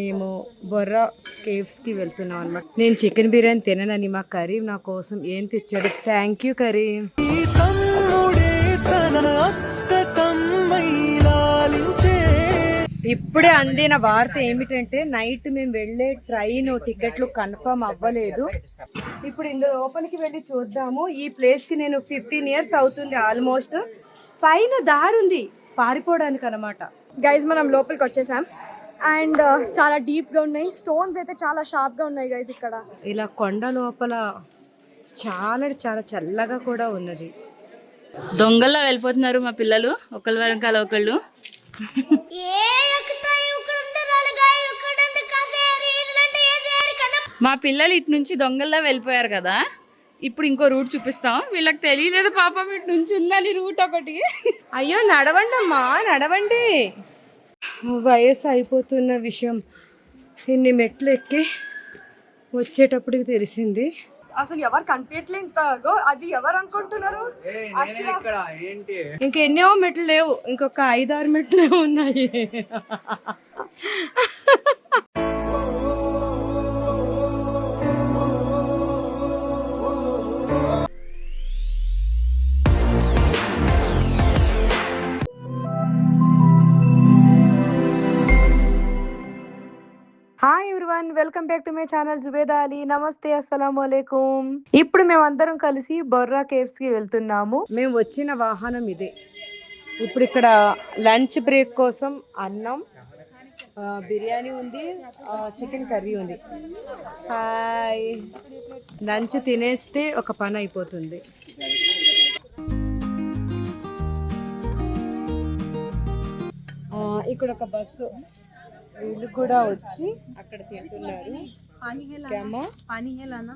మేము బొర్రా కేవ్స్కి వెళ్తున్నాం అనమాట. నేను చికెన్ బిర్యానీ తిననని మా కరీం నా కోసం ఏం తెచ్చాడు. Thank you Karim. ఇప్పుడే అందిన వార్త ఏమిటంటే నైట్ మేము వెళ్ళే ట్రైన్ టికెట్లు కన్ఫర్మ్ అవ్వలేదు. ఇప్పుడు ఇందులో లోపలికి వెళ్ళి చూద్దాము. ఈ ప్లేస్కి నేను 15 years అవుతుంది ఆల్మోస్ట్. పైన దారి ఉంది పారిపోవడానికి అనమాట. గైజ్ మనం లోపలికి వచ్చేసాం అండ్ చాలా డీప్గా ఉన్నాయి. స్టోన్స్ అయితే చాలా షార్ప్గా ఉన్నాయి గైజ్. ఇక్కడ ఇలా కొండ లోపల చాలా చాలా చల్లగా కూడా ఉన్నది. దొంగల్లో వెళ్ళిపోతున్నారు మా పిల్లలు, ఒకళ్ళ వెనకాల ఒకళ్ళు. మా పిల్లలు ఇటు నుంచి దొంగల్లో వెళ్ళిపోయారు కదా, ఇప్పుడు ఇంకో రూట్ చూపిస్తాం. వీళ్ళకి తెలియలేదు పాపం ఇటు నుంచి ఉందని రూట్ ఒకటి. అయ్యో నడవండి అమ్మా నడవండి. వయసు అయిపోతున్న విషయం ఇన్ని మెట్లు ఎక్కి వచ్చేటప్పటికి తెలిసింది. అసలు ఎవరు కనిపించట్లేదు. అది ఎవరు అనుకుంటున్నారు? ఇంకెన్నో మెట్లు లేవు, ఇంకొక 5-6 మెట్లు ఉన్నాయి. Hi everyone, welcome back to my channel Zubeda Ali. నమస్తే, అస్సలాముఅలైకుం. ఇప్పుడు మేము అందరం కలిసి బొర్రా కేవ్స్ కి వెళ్తున్నాము. మేము వచ్చిన వాహనం ఇదే. ఇప్పుడు ఇక్కడ లంచ్ బ్రేక్ కోసం అన్నం, బిర్యానీ ఉంది, చికెన్ కర్రీ ఉంది. హాయ్, లంచ్ తినేస్తే ఒక పని అయిపోతుంది. ఇక్కడ ఒక బస్సు, వీళ్ళు కూడా వచ్చి అక్కడ తింటున్నారు.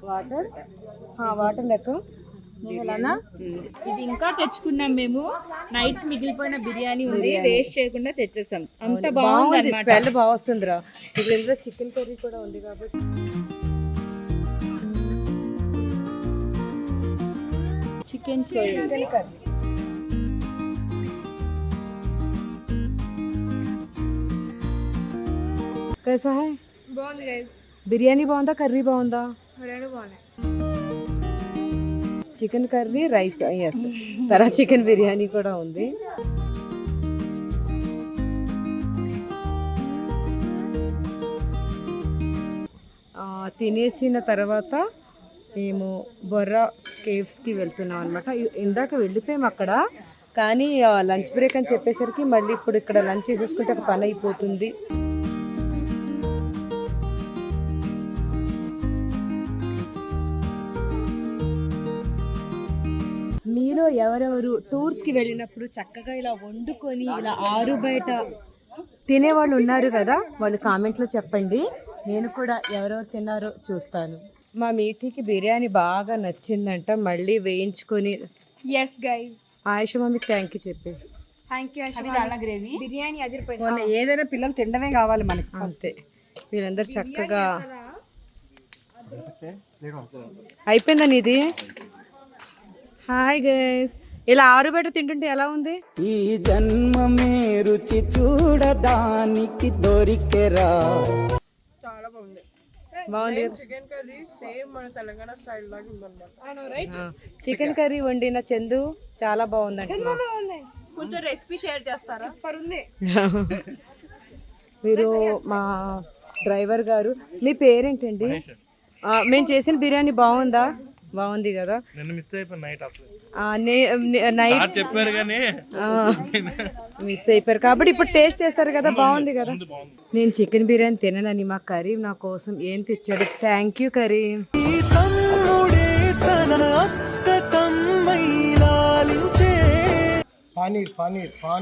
వాటర్ లెక్క ఇది ఇంకా తెచ్చుకున్నాం మేము. నైట్ మిగిలిపోయిన బిర్యానీ ఉంది, వేస్ట్ చేయకుండా తెచ్చేసాం. అంత బాగుంది, స్మెల్ బాగా వస్తుందిరా. ఇప్పుడు ఇందులో చికెన్ కర్రీ కూడా ఉంది కాబట్టి చికెన్ కర్రీ. कैसा है? బాగుంది గైస్. బిర్యానీ బాగుందా, కర్రీ బాగుందా? రెండు బాగున్నాయి. Chicken curry, rice, yes. తర్వాత చికెన్ బిర్యానీ కూడా ఉంది. తినేసిన తర్వాత మేము బొర్రా కేవ్స్కి వెళ్తున్నాం అనమాట. ఇందాక వెళ్ళిపోయాము అక్కడ, కానీ లంచ్ బ్రేక్ అని చెప్పేసరికి మళ్ళీ ఇప్పుడు ఇక్కడ లంచ్ చేసేసుకుంటే ఒక పని అయిపోతుంది. మీలో ఎవరెవరు టూర్స్కి వెళ్ళినప్పుడు చక్కగా ఇలా వండుకొని ఇలా ఆరు బయట తినేవాళ్ళు ఉన్నారు కదా, వాళ్ళు కామెంట్లో చెప్పండి. నేను కూడా ఎవరెవరు తిన్నారో చూస్తాను. మా మీటికి బిర్యానీ బాగా నచ్చిందంట, మళ్ళీ వేయించుకొని. ఎస్ గైస్, ఆయుష మమ్మీకి థ్యాంక్ యూ చెప్పి. Thank you. గ్రేవీ బిర్యానీ అదిరిపోయింది. ఏదైనా పిల్లలు తినడమే కావాలి మనకి, అంతే. వీళ్ళందరూ చక్కగా అయిపోయిందని ఇది. హాయ్ గైస్, ఇలా ఆరు బయట తింటుంటే ఎలా ఉంది? ఈ జన్మమే రుచి చూడడానికి దొరికెరా. చాలా బాగుంది. బాగుంది. చికెన్ కర్రీ సేమ్ మన తెలంగాణ స్టైల్ లాగా ఉందన్నమాట. చికెన్ కర్రీ వండిన చందు చాలా బాగుందంట. కొంచెం రెసిపీ షేర్ చేస్తారా? సూపర్ ఉంది. మీరు మా డ్రైవర్ గారు, మీ పేరేంటండి? మేము చేసిన బిర్యానీ బాగుందా? బాగుంది కదా. నైట్ చెప్పారు కానీ మిస్ అయిపోయారు కాబట్టి ఇప్పుడు టేస్ట్ చేశారు కదా, బాగుంది కదా. నేను చికెన్ బిర్యానీ తిననని మా కరీం నా కోసం ఏం తెచ్చాడు. Thank you Karim.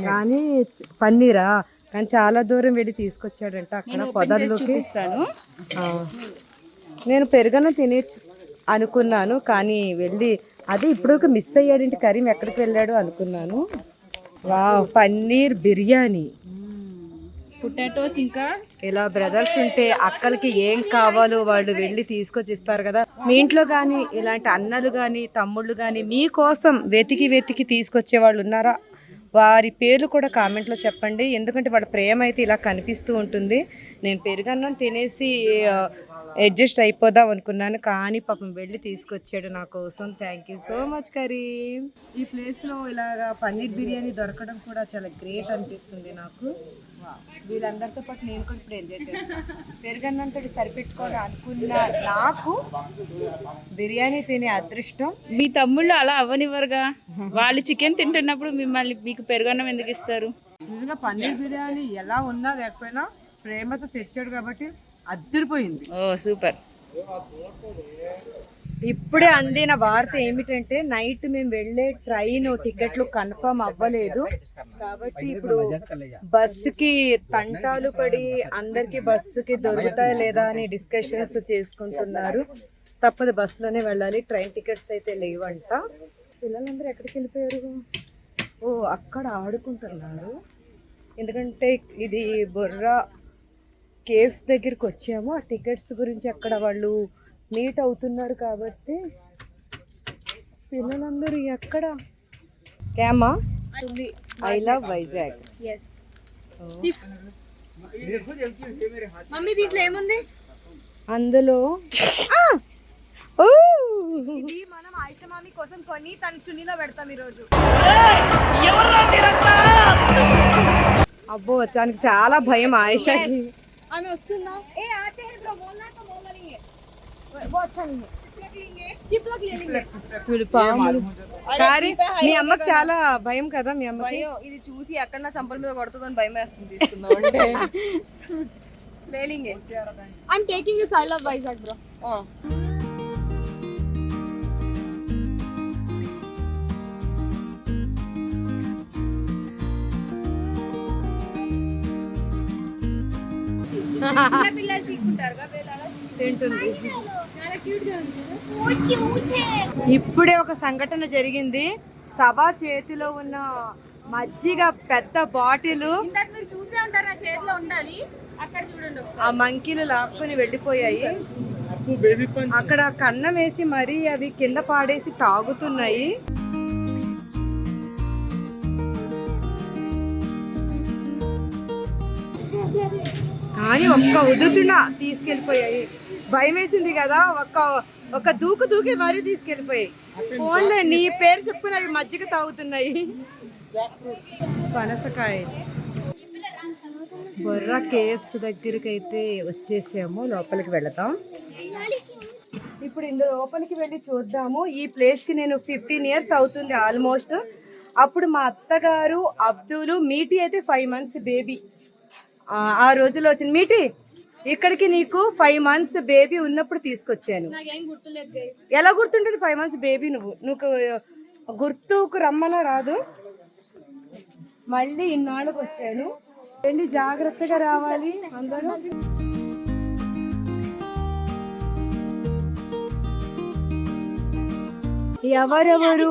కానీ పన్నీరా, కానీ చాలా దూరం వెళ్ళి తీసుకొచ్చాడంట అక్కడ పొదల్లోకి. నేను పెరుగను తినేచ్చు అనుకున్నాను, కానీ వెళ్ళి అది ఇప్పుడు మిస్ అయ్యాడంటే కరీం ఎక్కడికి వెళ్ళాడు అనుకున్నాను. Wow, paneer biryani, potatoes. ఇంకా ఇలా బ్రదర్స్ ఉంటే అక్కలకి ఏం కావాలో వాళ్ళు వెళ్ళి తీసుకొచ్చి ఇస్తారు కదా. మీ ఇంట్లో కానీ ఇలాంటి అన్నలు కానీ తమ్ముళ్ళు కానీ మీకోసం వెతికి తీసుకొచ్చే వాళ్ళు ఉన్నారా? వారి పేర్లు కూడా కామెంట్లో చెప్పండి, ఎందుకంటే వాళ్ళ ప్రేమ అయితే ఇలా కనిపిస్తూ ఉంటుంది. నేను పెరుగన్నం తినేసి అడ్జస్ట్ అయిపోదాం అనుకున్నాను, కానీ పాపం వెళ్ళి తీసుకొచ్చాడు నా కోసం. Thank you so much Karim. ఈ ప్లేస్లో ఇలాగా పన్నీర్ బిర్యానీ దొరకడం కూడా చాలా గ్రేట్ అనిపిస్తుంది నాకు. వీళ్ళందరితో పాటు నేను కూడా ఇప్పుడు ఎంజాయ్ చేస్తాను. పెరుగన్నంతో సరిపెట్టుకోవాలి అనుకున్న నాకు బిర్యానీ తినే అదృష్టం. మీ తమ్ముళ్ళు అలా అవ్వనివ్వరుగా, వాళ్ళు చికెన్ తింటున్నప్పుడు మీకు పెరుగన్నం ఎందుకు ఇస్తారు? నిజంగా పన్నీర్ బిర్యానీ ఎలా ఉన్నా లేకపోయినా ప్రేమతో తెచ్చాడు కాబట్టి అద్దరిపోయింది. ఓ సూపర్. ఇప్పుడే అందిన వార్త ఏమిటంటే నైట్ మేము వెళ్ళే ట్రైన్ టికెట్లు కన్ఫర్మ్ అవ్వలేదు కాబట్టి ఇప్పుడు బస్సుకి తంటాలు పడి అందరికి బస్సుకి దొరుకుతాయి లేదా అని డిస్కషన్స్ చేసుకుంటున్నారు. తప్పదు, బస్సులోనే వెళ్ళాలి. ట్రైన్ టికెట్స్ అయితే లేవంట. పిల్లలందరూ ఎక్కడికి వెళ్ళిపోయారు? ఓ అక్కడ ఆడుకుంటున్నారు. ఎందుకంటే ఇది బొర్రా కేవ్స్ దగ్గరికి వచ్చాము. ఆ టికెట్స్ గురించి అక్కడ వాళ్ళు మీట్ అవుతున్నారు కాబట్టి పిల్లలందరూ ఎక్కడ క్యామా ఐ లవ్ వైజాగ్. మమ్మీ దీంట్లో ఏముంది? అందులో ఇది మనం ఆయిషా మామి కోసం కొని తన చున్నీలో పెడతాం ఈరోజు. అబ్బో తనకి చాలా భయం ఆయిషాకి. ఆమె వస్తుందా? ఏ ఆతే హై బ్రో, బోల్నా తో బోల్ లేంగే. वो अच्छा नहीं है, चिप लग लेंगे. కానీ మీ అమ్మకి చాలా భయం కదా? మీ అమ్మకి ఇది చూసి ఎక్కడ నా చంపల మీద కొడుతుందని భయం వేస్తుంది. తీసుకుందాం అంటే లేలింగే. I'm taking this I love Vizag bro. పిల్లలు చీక్కుంటారుగా తింటుంది. ఇప్పుడే ఒక సంఘటన జరిగింది. సభా చేతిలో ఉన్న మజ్జిగ పెద్ద బాటిల్ మీరు చూసే ఉంటారు, నా చేతిలో ఉండాలి. అక్కడ చూడండి, ఆ మంకీలు లాక్కుని వెళ్ళిపోయాయి. అక్కడ కన్నం వేసి మరీ అవి కింద పాడేసి తాగుతున్నాయి. కానీ ఒక్క ఉదుతున తీసుకెళ్ళిపోయాయి. భయం వేసింది కదా, ఒక దూకు దూకి మరీ తీసుకెళ్ళిపోయాయి. ఫోన్లో నీ పేరు చెప్పుకుని అవి మజ్జిగ తాగుతున్నాయి. పనసకాయ. బొర్రా కేవ్స్ దగ్గరికి అయితే వచ్చేసాము, లోపలికి వెళతాం. ఇప్పుడు ఇందులో లోపలికి వెళ్ళి చూద్దాము. ఈ ప్లేస్కి నేను 15 years అవుతుంది ఆల్మోస్ట్. అప్పుడు మా అత్తగారు అబ్దులు మీటి అయితే 5 months బేబీ ఆ రోజులో వచ్చింది. మీటి ఇక్కడికి నీకు 5 months బేబీ ఉన్నప్పుడు తీసుకొచ్చాను. ఎలా గుర్తుంటుంది 5 months బేబీ? నువ్వు గుర్తుకు రమ్మన రాదు. మళ్ళీ ఇన్నాళ్ళకి వచ్చాను. రండి, జాగ్రత్తగా రావాలి అందరూ. ఎవరెవరు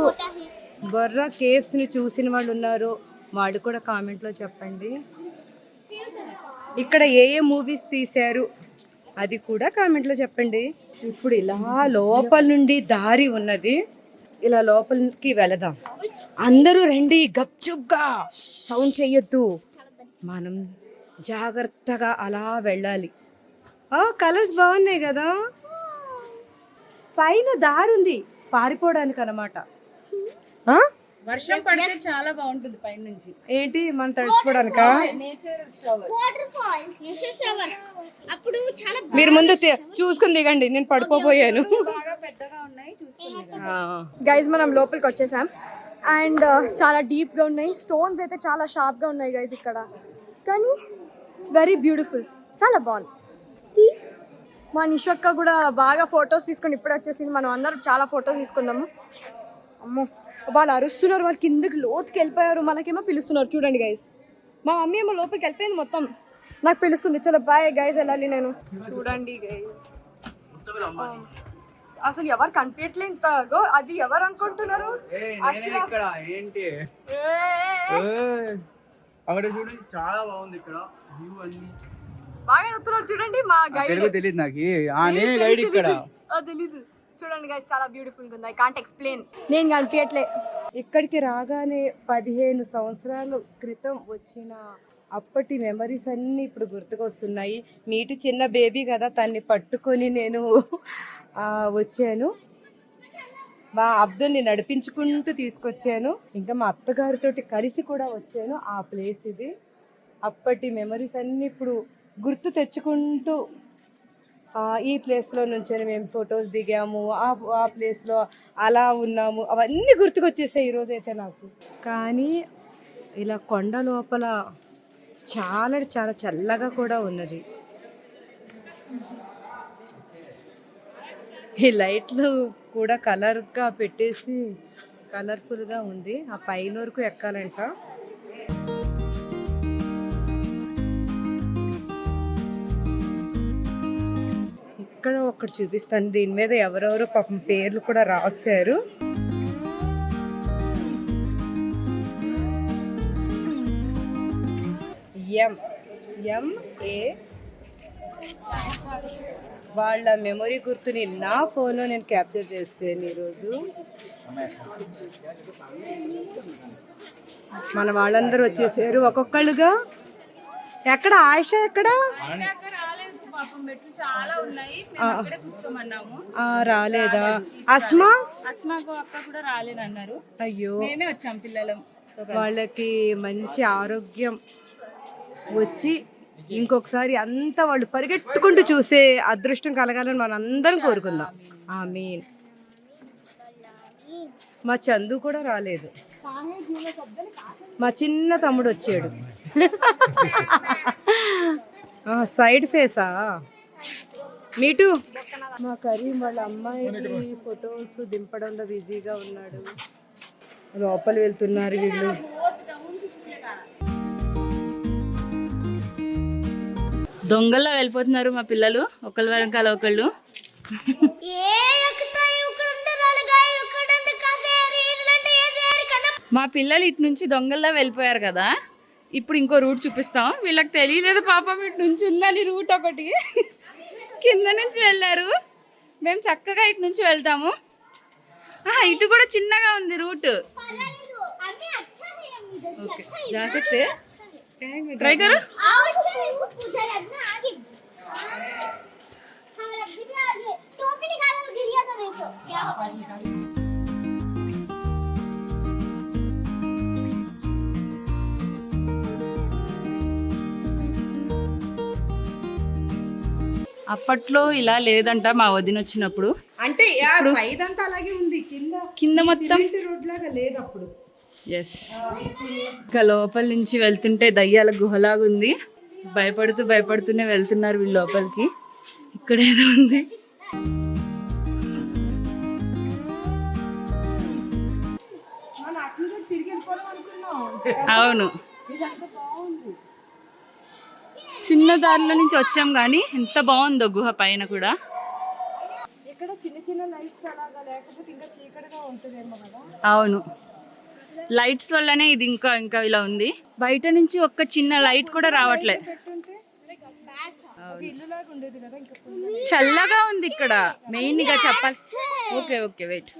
బొర్రా కేవ్స్ ని చూసిన వాళ్ళు ఉన్నారో వాళ్ళు కూడా కామెంట్లో చెప్పండి. ఇక్కడ ఏ మూవీస్ తీశారు అది కూడా కామెంట్లో చెప్పండి. ఇప్పుడు ఇలా లోపల నుండి దారి ఉన్నది, ఇలా లోపలికి వెళదాం. అందరూ రండి, గప్చుప్గా సౌండ్ చెయ్యొద్దు, మనం జాగ్రత్తగా అలా వెళ్ళాలి. కలర్స్ బాగున్నాయి కదా. పైన దారి ఉంది పారిపోవడానికి అన్నమాట. వర్షం పడితే చాలా బాగుంటుంది పైన నుంచి. ఏంటి మనం తడిసిపోవడానికా? మీరు ముందు చూసుకుని దిగండి, నేను పడిపోయాను. గైజ్ మనం లోపలికి వచ్చేసాం అండ్ చాలా డీప్గా ఉన్నాయి. స్టోన్స్ అయితే చాలా షార్ప్గా ఉన్నాయి గైజ్ ఇక్కడ, కానీ వెరీ బ్యూటిఫుల్, చాలా బాగుంది. సి మా నిషక్క కూడా బాగా ఫొటోస్ తీసుకొని ఇప్పుడే వచ్చేసింది. మనం అందరం చాలా ఫొటోస్ తీసుకున్నాము. అమ్మో వాళ్ళు అరుస్తున్నారు, వాళ్ళు కిందకి లోతుకి వెళ్ళిపోయారు, మనకేమో పిలుస్తున్నారు. చూడండి గైస్, మా మమ్మీ ఏమో లోపలికి వెళ్ళిపోయింది, మొత్తం నాకు పిలుస్తుంది. చలో బాయ్ గైస్, వెళ్ళాలి నేను. చూడండి గైస్, అసలు ఎవరు కనిపించట్లేదు. అది ఎవరు అనుకుంటున్నారు? చాలా బాగుంది ఇక్కడ, బాగా చెప్తున్నారు. చూడండి మా గైడ్ తెలియదు నాకు, నేనే గైడ్ ఇక్కడ. తెలీదు. చూడండి గైస్ చాలా బ్యూటిఫుల్గా ఉంది. ఐ కాంట్ ఎక్స్ప్లెయిన్, నేను కనిపించట్లే. ఇక్కడికి రాగానే 15 సంవత్సరాల క్రితం వచ్చిన అప్పటి మెమరీస్ అన్నీ ఇప్పుడు గుర్తుకొస్తున్నాయి. మీటి చిన్న బేబీ కదా, తన్ని పట్టుకొని నేను వచ్చాను. మా అబ్దుల్ని నడిపించుకుంటూ తీసుకొచ్చాను. ఇంకా మా అత్తగారితోటి కలిసి కూడా వచ్చాను. ఆ ప్లేస్ ఇది. అప్పటి మెమరీస్ అన్నీ ఇప్పుడు గుర్తు తెచ్చుకుంటూ ఈ ప్లేస్లో నుంచొని మేము ఫొటోస్ దిగాము, ఆ ప్లేస్లో అలా ఉన్నాము, అవన్నీ గుర్తుకొచ్చేసాయి ఈరోజైతే నాకు. కానీ ఇలా కొండ లోపల చాలా చాలా చల్లగా కూడా ఉన్నది. ఈ లైట్లు కూడా కలర్గా పెట్టేసి కలర్ఫుల్గా ఉంది. ఆ పైన వరకు ఎక్కాలంట. ఇక్కడ ఒకటి చూపిస్తాను. దీని మీద ఎవరెవరో పాపం పేర్లు కూడా రాశారు. MA వాళ్ళ మెమొరీ గుర్తుని నా ఫోన్లో నేను క్యాప్చర్ చేస్తాను ఈరోజు. మన వాళ్ళందరూ వచ్చేసారు ఒక్కొక్కళ్ళుగా. ఎక్కడ ఆయిషా ఎక్కడ రాలేదా? అస్మాకు అక్క కూడా రాలేదన్నారు. అయ్యో, మేమే వచ్చాం పిల్లలం. వాళ్ళకి మంచి ఆరోగ్యం వచ్చి ఇంకొకసారి అంతా వాళ్ళు పరిగెట్టుకుంటూ చూసే అదృష్టం కలగాలని మనం అందరం కోరుకుందాం. ఆమీన్. మా చందు కూడా రాలేదు. మా చిన్న తమ్ముడు వచ్చాడు. సైడ్ ఫేసా మీటు. మా కరీం వాళ్ళ అమ్మాయికి ఫొటోస్ దింపడంలో బిజీగా ఉన్నాడు. లోపల వెళ్తున్నారు వీళ్ళు. దొంగల్లో వెళ్ళిపోతున్నారు మా పిల్లలు, ఒకళ్ళ వెనకాల ఒకళ్ళు. మా పిల్లలు ఇటు నుంచి దొంగల్లో వెళ్ళిపోయారు కదా, ఇప్పుడు ఇంకో రూట్ చూపిస్తాం. వీళ్ళకి తెలియలేదు పాపం ఇటు నుంచి ఉందని రూట్ ఒకటి. కింద నుంచి వెళ్ళారు. మేము చక్కగా ఇటు నుంచి వెళ్తాము. ఇటు కూడా చిన్నగా ఉంది రూట్. జాగ్రత్త ట్రై కరు. అప్పట్లో ఇలా లేదంట మా వదిన వచ్చినప్పుడు. అంటే పైదంతా అలాగే ఉంది, కింద మొత్తం రోడ్ లాగా లేదు అప్పుడు. ఎస్. ఇంకా లోపల నుంచి వెళ్తుంటే దయ్యాల గుహలాగా ఉంది. భయపడుతూనే వెళ్తున్నారు వీళ్ళు లోపలికి. ఇక్కడ ఏదో ఉంది. అవును, చిన్న దారిలో నుంచి వచ్చాం కానీ ఎంత బాగుందో గుహ పైన కూడా. ఇక్కడ చిన్న చిన్న లైట్స్ అలాగా లేకపోతే ఇంకా చీకటిగా ఉంటుందేమో కదా. అవును, లైట్స్ వల్లనే ఇది ఇంకా ఇలా ఉంది. బయట నుంచి ఒక్క చిన్న లైట్ కూడా రావట్లే. చల్లగా ఉంది ఇక్కడ. మెయిన్ గా చెప్పాలి. Okay wait.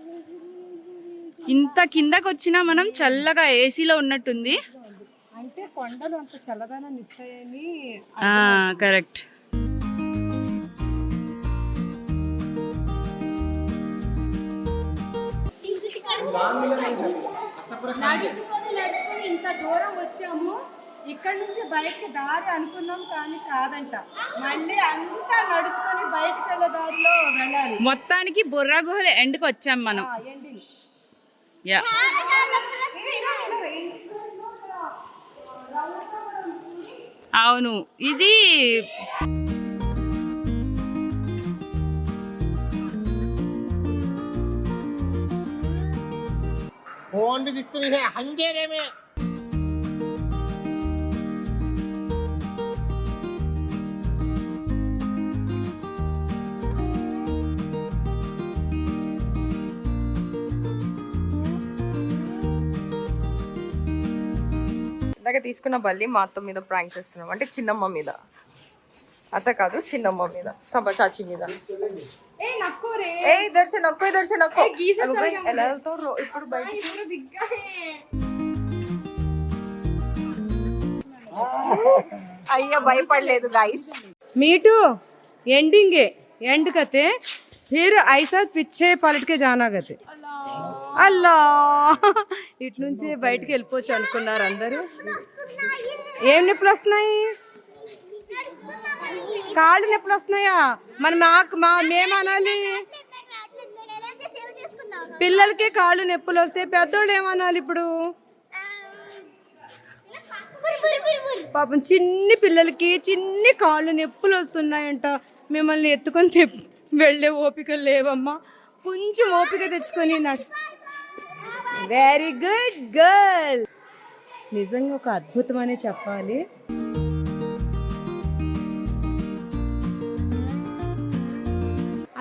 ఇంత కిందకి వచ్చినా మనం చల్లగా ఏసీలో ఉన్నట్టుంది. అంటే కొండలు అంత చల్లదనాన్ని ఇస్తాయని. కరెక్ట్. నడుచుకొని ఇంత దూరం వచ్చాము. ఇక్కడ నుంచి బయటకి దారి అనుకున్నాం కానీ కాదంట. మళ్ళీ అంతా నడుచుకొని బయటకు వెళ్ళే దారిలో వెళ్ళాలి. మొత్తానికి బొర్రా గుహల ఎండ్కి వచ్చాం మనం. యా, అవును. ఇది फोन भी दिखते नहीं है अंधेरे में। ఇందాక తీసుకున్న బల్లి మా అత్త మీద ప్రాంక్ చేస్తున్నాం, అంటే చిన్నమ్మ మీద. అత్త కాదు చిన్నమ్మ మీద సభ చాచి మీద ఏ నక్కోరే ఏ ఇద్దరు से నక్కో ఇద్దరు से నక్కో ఎలా వెళ్తావు ఇప్పుడు బయట అయ్యా భయపడలేదు గైస్ मीटू एंडिंग है एंड करते फिर ऐसा पीछे पलट के जाना कहते అల్లా ఇటు నుంచి బయటికి వెళ్ళిపోవచ్చు అనుకున్నారు అందరూ. ఏం నొప్పులు వస్తున్నాయి? కాళ్ళు నొప్పులు వస్తున్నాయా? మరి మేము అనాలి పిల్లలకి కాళ్ళు నొప్పులు వస్తే పెద్దోళ్ళు ఏమనాలి ఇప్పుడు? పాపం చిన్ని పిల్లలకి చిన్ని కాళ్ళు నొప్పులు వస్తున్నాయంట. మిమ్మల్ని ఎత్తుకొని వెళ్ళే ఓపిక లేవమ్మా. కొంచెం ఓపిక తెచ్చుకొని వెరీ గుడ్ గర్ల్. నిజంగా ఒక అద్భుతం అనే చెప్పాలి.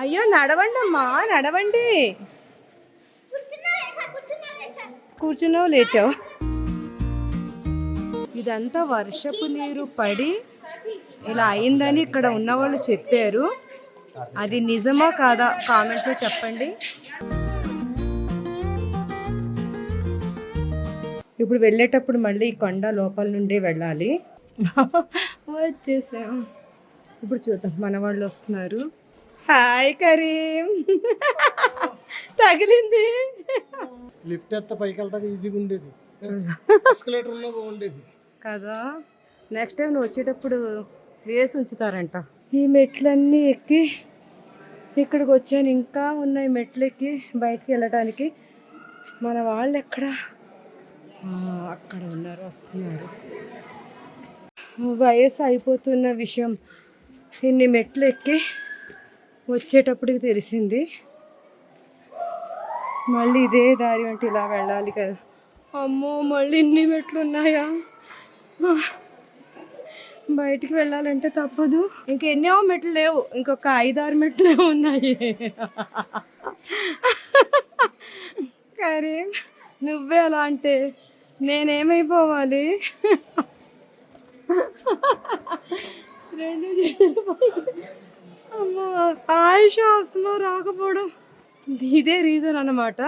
అయ్యో నడవండి అమ్మా, నడవండి. కూర్చున్నావు లేచావు. ఇదంతా వర్షపు నీరు పడి ఇలా అయిందని ఇక్కడ ఉన్నవాళ్ళు చెప్పారు. అది నిజమా కాదా కామెంట్లో చెప్పండి. ఇప్పుడు వెళ్ళేటప్పుడు మళ్ళీ ఈ కొండ లోపల నుండి వెళ్ళాలి. వచ్చేసాం. ఇప్పుడు చూద్దాం, మన వాళ్ళు వస్తున్నారు. హాయ్ కరీం. తగిలింది. లిఫ్ట్ ఎత్త పైకి వెళ్ళడానికి ఈజీగా ఉండేది, ఎస్కలేటర్ ఉన్నా బాగుండేది కదా. నెక్స్ట్ టైం నువ్వు వచ్చేటప్పుడు వేసి ఉంచుతారంట. ఈ మెట్లన్నీ ఎక్కి ఇక్కడికి వచ్చాను. ఇంకా ఉన్నాయి మెట్లు ఎక్కి బయటికి వెళ్ళటానికి. మన వాళ్ళు ఎక్కడ? అక్కడ ఉన్నారు, వస్తున్నారు. వయసు అయిపోతున్న విషయం ఇన్ని మెట్లు ఎక్కి వచ్చేటప్పటికి తెలిసింది. మళ్ళీ ఇదే దారి అంటే ఇలా వెళ్ళాలి కదా. అమ్మో, మళ్ళీ ఇన్ని మెట్లు ఉన్నాయా? బయటికి వెళ్ళాలంటే తప్పదు. ఇంకెన్నో మెట్లు లేవు, ఇంకొక 5-6 మెట్లే ఉన్నాయి. కరీం, నువ్వే అలా అంటే నేనేమైపోవాలి? 2 చేతులు అమ్మో, ఆయుష అసలు రాకపోవడం ఇదే రీజన్ అన్నమాట.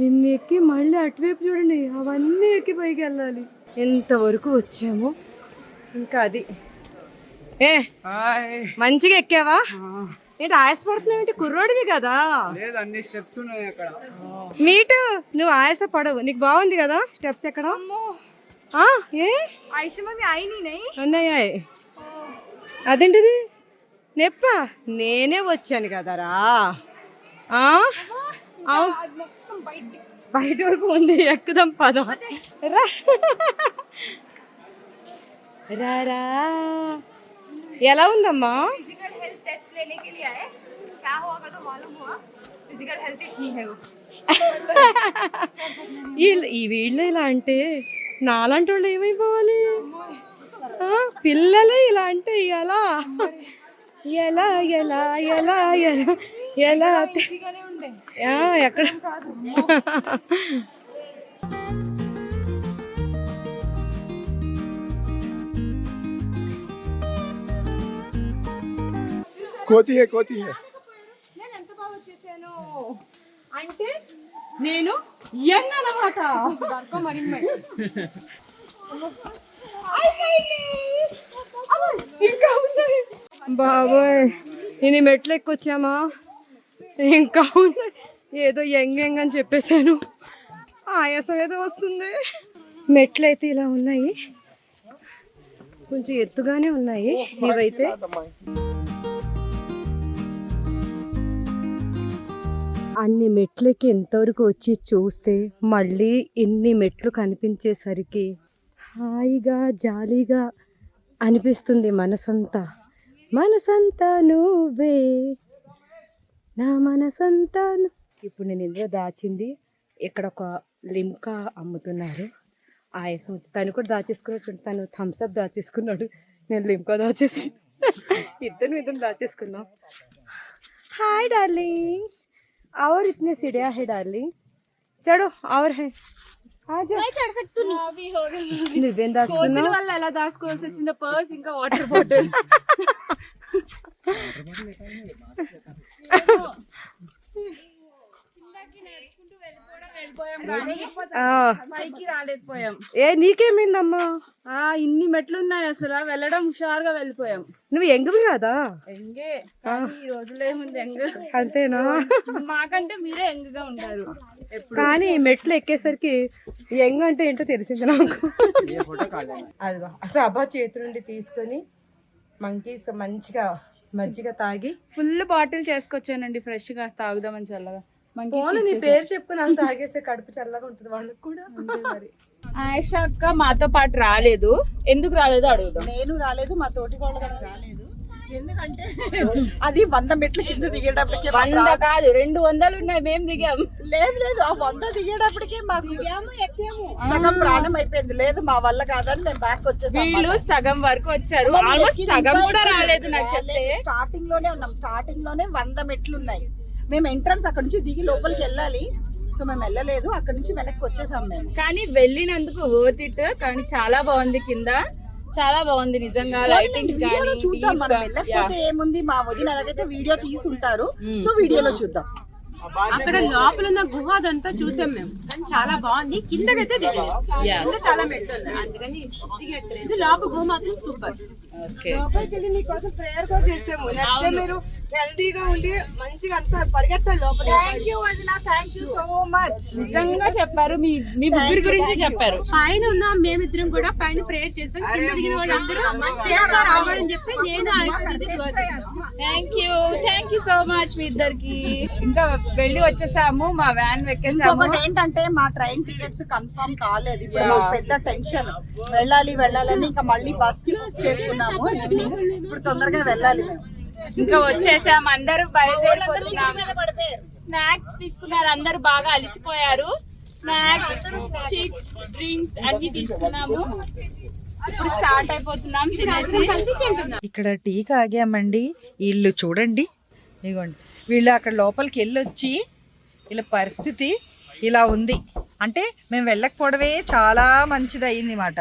ఇన్ని ఎక్కి మళ్ళీ అటువైపు చూడండి, అవన్నీ ఎక్కి పైకి వెళ్ళాలి. ఎంతవరకు వచ్చాము. ఇంకా అది మంచిగా ఎక్కావా? ఏంటి ఆయాసపడుతున్నావు? ఏంటి కుర్రోడివి కదా. అన్ని స్టెప్స్ ఉన్నాయి అక్కడ. మీటు నువ్వు ఆయాస పడవు, నీకు బాగుంది కదా స్టెప్స్ ఎక్కడం. ఏ అన్నయ్య అదేంటిది నెప్ప? నేనే వచ్చాను కదరా. బయట వరకు ఉంది, ఎక్కుదాం పదం. రా. ఎలా ఉందమ్మా? ఈ వీళ్ళు ఇలా అంటే నాలాంటి వాళ్ళు ఏమైపోవాలి? పిల్లలే ఇలా అంటే ఎలా ఎలా ఎలా ఎలా ఎలా ఎలా ఎక్కడ? కోతి నేను ఎంత బాగా వచ్చేసాను అంటే నేను యంగ్ అన్నమాట. ఇంకా ఉన్నాయి బాబోయ్. నేను మెట్లు ఎక్కొచ్చామా, ఇంకా ఉన్నాయి. ఏదో యంగ్ అని చెప్పేశాను, ఆయాసం ఏదో వస్తుంది. మెట్లు అయితే ఇలా ఉన్నాయి, కొంచెం ఎత్తుగానే ఉన్నాయి ఇవైతే. అన్ని మెట్లకి ఎంతవరకు వచ్చి చూస్తే మళ్ళీ ఇన్ని మెట్లు కనిపించేసరికి హాయిగా జాలీగా అనిపిస్తుంది. మనసంతా నువ్వే నా మనసంతా. ఇప్పుడు నేను ఇందులో దాచింది ఇక్కడ ఒక లిమ్కా అమ్ముతున్నారు. ఆయాసం వచ్చి తను కూడా దాచేసుకున్నాడు. తను థమ్స్అప్ దాచేసుకున్నాడు, నేను లిమ్కా దాచేసి ఇద్దరు దాచేసుకున్నాం. హాయ్ డార్లింగ్, और इतने सीढ़ियाँ है डार्लिंग, चढ़ो और है. నువ్వేం దాచుకున్నావు? కోతుల వల్ల ఎలా దాచుకోవాల్సి వచ్చిందో పర్స్ ఇంకా వాటర్ బాటిల్. పైకి రాలేకపోయాం. నీకేమైందమ్మా? ఇన్ని మెట్లు ఉన్నాయి అసలు, వెళ్ళడం హుషారుగా వెళ్ళిపోయాం. నువ్వు ఎంగవి కాదా? ఎంగే ఈ రోజులో ఏముంది ఎంగ, అంతేనా? మాకంటే మీరే ఎంగగా ఉంటారు. కానీ మెట్లు ఎక్కేసరికి ఎంగ అంటే ఏంటో తెలిసింది నాకు. అదిగో అసలు అబ్బా చేతి నుండి తీసుకొని మంకీస్ మంచిగా మజ్జిగ తాగి ఫుల్ బాటిల్ చేసుకొచ్చానండి ఫ్రెష్ గా తాగుదామని చల్లగా. నీ పేరు చెప్పు, నాకు తాగేస్తే కడుపు చల్లగా ఉంటుంది వాళ్ళకి కూడా. మరి ఆయిషా అక్క మాతో పాటు రాలేదు, ఎందుకు రాలేదు అడుగుదాం. నేను రాలేదు, మా తోటి వాళ్ళు కూడా రాలేదు. ఎందుకంటే అది 100 మెట్లు కింద దిగేటప్పటికే 100 కాదు 200 ఉన్నాయి, మేము దిగాం. లేదు ఆ 100 దిగేటప్పటికే మాకు ఎక్కాము సగం ప్రాణం అయిపోయింది. లేదు మా వల్ల కాదని మేము బ్యాక్ వచ్చేసాం. వీళ్ళు సగం వరకు వచ్చారు, ఆల్మోస్ట్ సగం కూడా రాలేదు నాకు చెప్తే. స్టార్టింగ్ లోనే ఉన్నాం, స్టార్టింగ్ లోనే 100 మెట్లు ఉన్నాయి. మేము ఎంట్రన్స్ అక్కడ నుంచి దిగి లోపలికి వెళ్ళాలి, సో మేము వెళ్ళలేదు, అక్కడ నుంచి వెనక్కి వచ్చేసాం మేము. కానీ వెళ్ళినందుకు వర్త్ ఇట్. కానీ చాలా బాగుంది, కింద చాలా బాగుంది నిజంగా. లైటింగ్స్ కానీ చూద్దాం, మనం వెళ్ళకపోతే ఏముంది, మా వదిన ఎలాగైతే వీడియో తీసుంటారు, సో వీడియోలో చూద్దాం. అక్కడ లోపల ఉన్న గుహ అదంతా చూసాం మేము, కానీ చాలా బాగుంది. కిందకైతే దిగలేదు, కింద చాలా మెట్లు ఉన్నాయి, అందుకని దిగలేదు. లోపల గుహ మాత్రం సూపర్. లోపలికి వెళ్ళి మీకోసం ప్రేయర్ కూడా చేసాము. నెక్స్ట్ మీరు హెల్దీగా ఉండి మంచిగా అంతా పరిగెత్తాలి లోపల. థ్యాంక్ యూ వదిన, థ్యాంక్ యూ సో మచ్. నిజంగా చెప్పారు, మీ ముగ్గురు గురించి చెప్పారు. పైన ఉన్న మేమిద్దరం కూడా పైన ప్రేయర్ చేసాం, కింద దిగిన వాళ్ళందరూ త్వరగా రావాలని చెప్పి నేను థ్యాంక్ యూ సో మచ్ మీ ఇద్దరికి. ఇంకా వెళ్ళి వచ్చేసాము, మా వ్యాన్ ఎక్కేసాము. ఇంకొకటి ఏంటంటే మా ట్రైన్ టికెట్స్ కన్ఫర్మ్ కాలేదు, ఇప్పుడు మాకు పెద్ద టెన్షన్. వెళ్ళాలని ఇంకా మళ్ళీ బస్ కి బుక్ చేసుకున్నాము ఈవినింగ్, ఇప్పుడు తొందరగా వెళ్ళాలి మేము. ఇంకా వచ్చేసాము, అందరూ బయలుదేరిపోతున్నాం. స్నాక్స్ తీసుకున్నారు, అందరూ బాగా అలిసిపోయారు. స్నాక్స్, చిప్స్, డ్రింక్స్ అన్ని తీసుకున్నాము. ఇప్పుడు స్టార్ట్ అయిపోతున్నాం తినేసి. ఇక్కడ టీకి ఆగామండి. వీళ్ళు చూడండి, ఇదిగోండి వీళ్ళు అక్కడ లోపలికి వెళ్ళొచ్చి వీళ్ళ పరిస్థితి ఇలా ఉంది. అంటే మేము వెళ్ళకపోవడమే చాలా మంచిది అయింది మాట.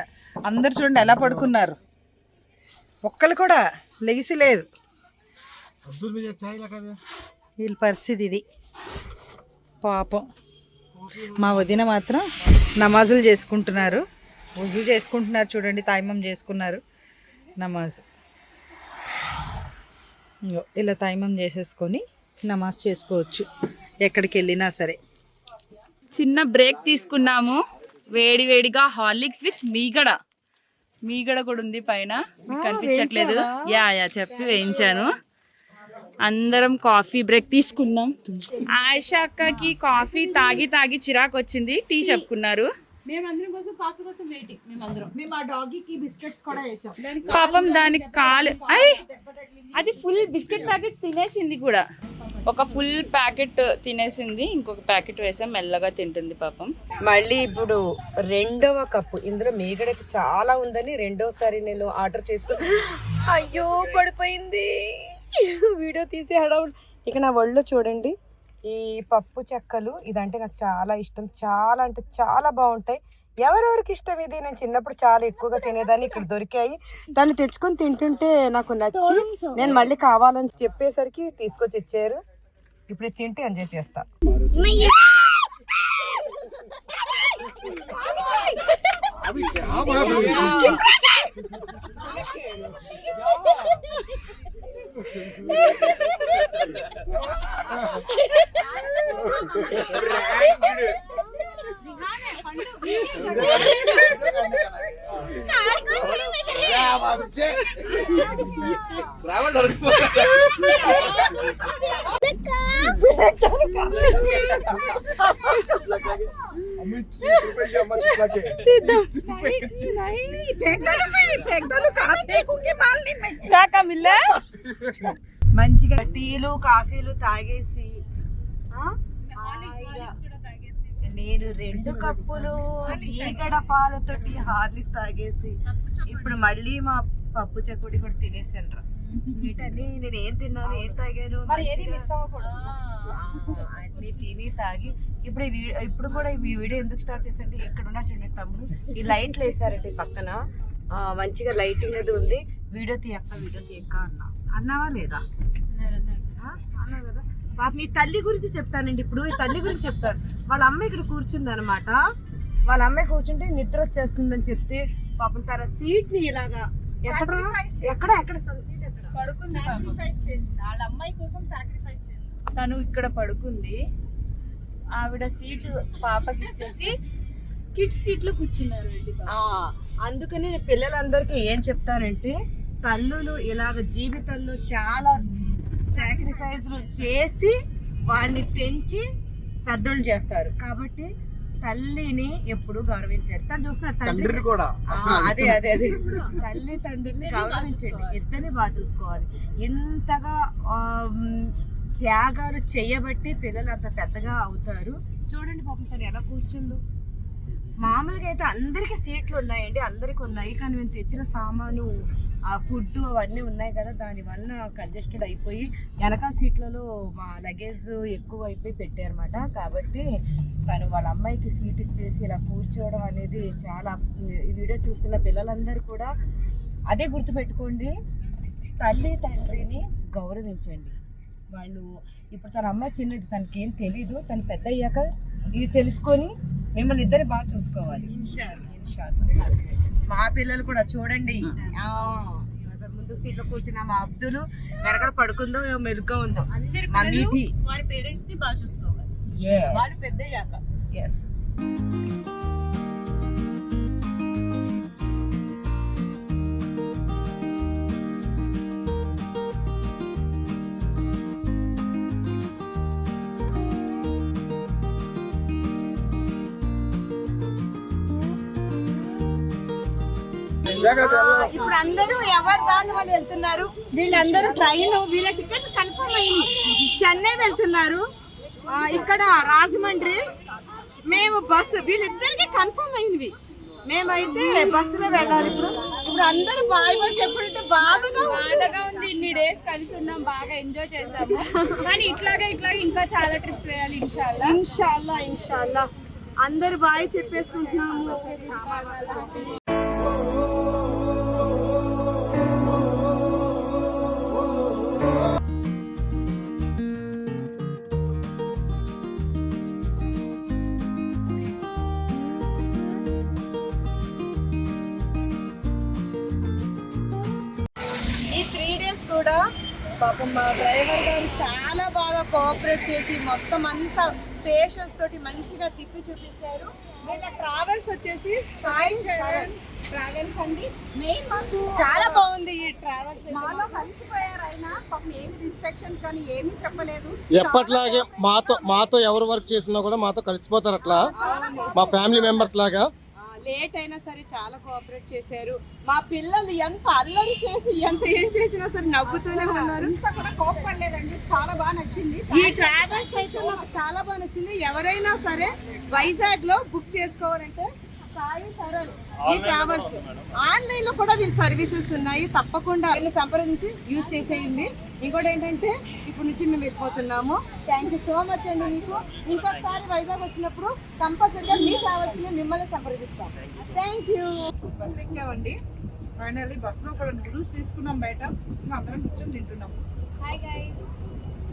అందరు చూడండి ఎలా పడుకున్నారు, ఒక్కళ్ళు కూడా లెగిసి లేదు. వీళ్ళ పరిస్థితి ఇది పాపం. మా వదిన మాత్రం నమాజులు చేసుకుంటున్నారు, వజూ చేసుకుంటున్నారు. చూడండి తైమం చేసుకున్నారు, నమాజ్ ఇలా తైమం చేసేసుకొని నమాజ్ చేసుకోవచ్చు ఎక్కడికి వెళ్ళినా సరే. చిన్న బ్రేక్ తీసుకున్నాము, వేడి వేడిగా హార్లిక్స్ విత్ మీగడ కూడా ఉంది పైన, మీకు కనిపించట్లేదు. యా చెప్పి వేయించాను. అందరం కాఫీ బ్రేక్ తీసుకున్నాం. ఆయిషా అక్కకి కాఫీ తాగి చిరాకు వచ్చింది, టీ చెప్పుకున్నారు. మేము ఆ డాగీకి బిస్కెట్స్ కూడా వేసాం. పాపం దానికి అది ఫుల్ బిస్కెట్ ప్యాకెట్ తినేసింది కూడా. ఒక ఫుల్ ప్యాకెట్ తినేసింది, ఇంకొక ప్యాకెట్ వేసాం, మెల్లగా తింటుంది పాపం. మళ్ళీ ఇప్పుడు 2వ కప్పు, ఇందులో మీగడకి చాలా ఉందని 2వసారి నేను ఆర్డర్ చేసుకుని అయ్యో పడిపోయింది. వీడియో తీసి హడావుడు. ఇక నా ఒళ్ళు చూడండి, ఈ పప్పు చెక్కలు ఇదంటే నాకు చాలా ఇష్టం, చాలా అంటే చాలా బాగుంటాయి. ఎవరెవరికి ఇష్టం ఇది? నేను చిన్నప్పుడు చాలా ఎక్కువగా తినేదాన్ని, ఇక్కడ దొరికాయి, దాన్ని తెచ్చుకొని తింటుంటే నాకు నచ్చి నేను మళ్ళీ కావాలని చెప్పేసరికి తీసుకొచ్చి ఇచ్చారు. ఇప్పుడు తింటే ఎంజాయ్ చేస్తా. మంచిగా టీలు కాఫీలు తాగేసి నేను 2 కప్పులు మీగడ పాలతోటి హార్లిక్స్ తాగేసి ఇప్పుడు మళ్ళీ మా పప్పు చెక్కుడి కూడా తినేసాను. వీటన్ని నేను ఏం తిన్నాను, ఏం తాగాను, మరి ఏది మిస్ అవ్వకూడదు. అన్ని తిని తాగి ఇప్పుడు ఇప్పుడు కూడా ఈ వీడియో ఎందుకు స్టార్ట్ చేసంటే ఇక్కడ ఉన్నా చూడండి తమ్ముడు ఈ లైట్లు వేసారంటే ఈ పక్కన మంచిగా లైటింగ్ అది ఉంది. వీడియో తీయక్క అన్నావా లేదా? అన్నావు కదా. పాప మీ తల్లి గురించి చెప్తానండి. ఇప్పుడు ఈ తల్లి గురించి చెప్తారు. వాళ్ళ అమ్మ ఇక్కడ కూర్చుంది అనమాట. వాళ్ళ అమ్మాయి కూర్చుంటే నిద్ర వచ్చేస్తుందని చెప్తే పాపం తన సీట్ ని ఇలాగా ఎక్కడ సీట్ ఎక్కడ పడుకుంది సాక్రిఫైస్ చేసింది వాళ్ళ అమ్మాయి కోసం, సాక్రిఫైస్ చేసింది. తను ఇక్కడ పడుకుంది. ఆవిడ సీట్ పాపకి ఇచ్చేసి కిడ్స్ సీట్ లో కూర్చున్నారు. అందుకని నేను పిల్లలందరికీ ఏం చెప్తానంటే తల్లులు ఇలాగ జీవితంలో చాలా సాక్రిఫైస్ చేసి వాడిని పెంచి పెద్దోళ్ళు చేస్తారు. కాబట్టి తల్లిని ఎప్పుడు గౌరవించారు. తను చూస్తున్నారు తండ్రి కూడా అదే తల్లి తండ్రిని గౌరవించండి. ఇద్దరిని బాగా చూసుకోవాలి. ఇంతగా త్యాగాలు చేయబట్టి పిల్లలు అంత పెద్దగా అవుతారు. చూడండి పాపం తను ఎలా కూర్చుందో. మామూలుగా అయితే అందరికీ సీట్లు ఉన్నాయండి, అందరికి ఉన్నాయి. కానీ మేము తెచ్చిన సామాను ఫుడ్ అవన్నీ ఉన్నాయి కదా, దానివల్ల కంజెస్టెడ్ అయిపోయి వెనకాల సీట్లలో మా లగేజ్ ఎక్కువ అయిపోయి పెట్టారన్నమాట. కాబట్టి తను వాళ్ళ అమ్మాయికి సీట్ ఇచ్చేసి ఇలా కూర్చోవడం అనేది చాలా, ఈ వీడియో చూస్తున్న పిల్లలందరూ కూడా అదే గుర్తుపెట్టుకోండి, తల్లి తండ్రిని గౌరవించండి. వాళ్ళు ఇప్పుడు తన అమ్మాయి చిన్నది, తనకి ఏం తెలీదు. తను పెద్ద అయ్యాక ఇది తెలుసుకొని మిమ్మల్ని ఇద్దరు బాగా చూసుకోవాలి. మా పిల్లలు కూడా చూడండి, ముందు సీట్లో కూర్చున్న మా అబ్దులు వెనకాల పడుకుందో మెరుగ్గా ఉందో. మా మీటి వారి పేరెంట్స్ ని బాగా చూసుకోవాలి. వాళ్ళు పెద్ద అయ్యాక. ఎస్. ఇప్పుడు అందరూ ఎవరు దాని వాళ్ళు వెళ్తున్నారు. వీళ్ళందరూ ట్రైన్, వీళ్ళ టికెట్ కన్ఫర్మ్ అయింది. చెన్నై వెళ్తున్నారు, ఇక్కడ రాజమండ్రి. మేము బస్సు, వీళ్ళిద్దరికి కన్ఫర్మ్ అయింది. మేమైతే బస్సులో వెళ్ళాలి. ఇప్పుడు అందరూ బాయ్ బాయ్ చెప్పుకుంటే బాధగా ఉంది. ఇన్ని డేస్ కలిసి ఉన్నాం, బాగా ఎంజాయ్ చేసాము. కానీ ఇట్లాగే ఇంకా చాలా ట్రిప్స్ వేయాలి. ఇన్షాల్లా అందరు బాయ్ చెప్పేసుకుంటున్నాము. ఈ 3 days కూడా పాపం మా డ్రైవర్ గారు చాలా బాగా కోఆపరేట్ చేసి మొత్తం అంతా పేషెన్స్ తోటి మంచిగా తిప్పి చూపించారు. వీళ్ళ ట్రావెల్స్ వచ్చేసి సాయి చరణ్ ట్రావెల్స్ అండి. మెయిన్ మాకు చాలా బాగుంది ఈ ట్రావెల్స్. మాలో కలిసిపోయారు. అయినా పాపం ఏమి రిస్ట్రిక్షన్స్ కానీ ఏమీ చెప్పలేదు. ఎప్పట్లాగే మాతో ఎవరు వర్క్ చేసినా కూడా మాతో కలిసిపోతారు. అట్లా మా ఫ్యామిలీ మెంబర్స్ లాగా లేట్ అయినా సరే చాలా కోఆపరేట్ చేశారు. మా పిల్లలు ఎంత అల్లరి చేసి ఎంత ఏం చేసినా సరే నవ్వుతూనే ఉన్నారు. కూడా కోపడలేదండి, చాలా బాగా నచ్చింది. ఈ ట్రావెల్స్ అయితే నాకు చాలా బాగా నచ్చింది. ఎవరైనా సరే వైజాగ్ లో బుక్ చేసుకోవాలంటే సాయి శరణ్ ఈ ట్రావెల్స్ ఆన్లైన్ లో కూడా వీళ్ళ సర్వీసెస్ ఉన్నాయి. తప్పకుండా వీళ్ళు సంప్రదించి యూజ్ చేసేయండి. ఇంకోటి ఏంటంటే ఇప్పుడు నుంచి మేము వెళ్ళిపోతున్నాము. థ్యాంక్ యూ సో మచ్ అండి. మీకు ఇంకొకసారి వైజాగ్ వచ్చినప్పుడు కంపల్సరీగా మీ ట్రావెల్స్ మిమ్మల్ని సంప్రదిస్తాం. Thank you. బస్ ఎక్కామండి. ఫైనల్లీ బస్సులో ఒక నూడిల్స్ తీసుకున్నాం. బయట అందరం కూర్చొని తింటున్నాము.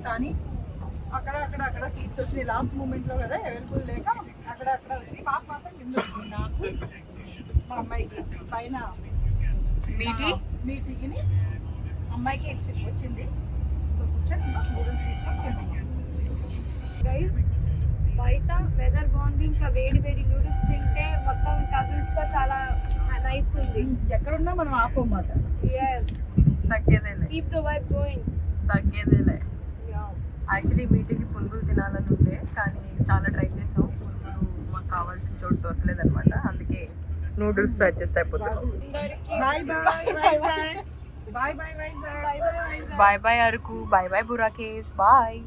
కానీ అక్కడ సీట్స్ వచ్చినాయి లాస్ట్ మూమెంట్ లో కదా, అవైలబుల్ లేక అక్కడ వచ్చినాయి. పాప మాత్రం కింద వచ్చింది. నాకు మా అమ్మాయికి పైన మీటికి అమ్మాయికి వచ్చింది. సో కూర్చొని నూడిల్స్ తీసుకొని గైస్, బయట వెదర్ బాగుంది. ఇంకా వేడి నూడిల్స్ తింటే మొత్తం కజిన్స్ తో చాలా నైస్ ఉంది. ఎక్కడున్నా మనం ఆపమాట. తగ్గేదేలే, కీప్ ద వైబ్ గోయింగ్. తగ్గేదేలే. యాక్చువల్లీ మీటింగ్కి పునుగులు తినాలని ఉండే, కానీ చాలా ట్రై చేసాం. పునుగులు మాకు కావాల్సిన చోటు దొరకలేదు అనమాట. అందుకే నూడిల్స్ అడ్జస్ట్ అయిపోతున్నాం. Bye bye Araku, bye bye బురాకేస్, బాయ్.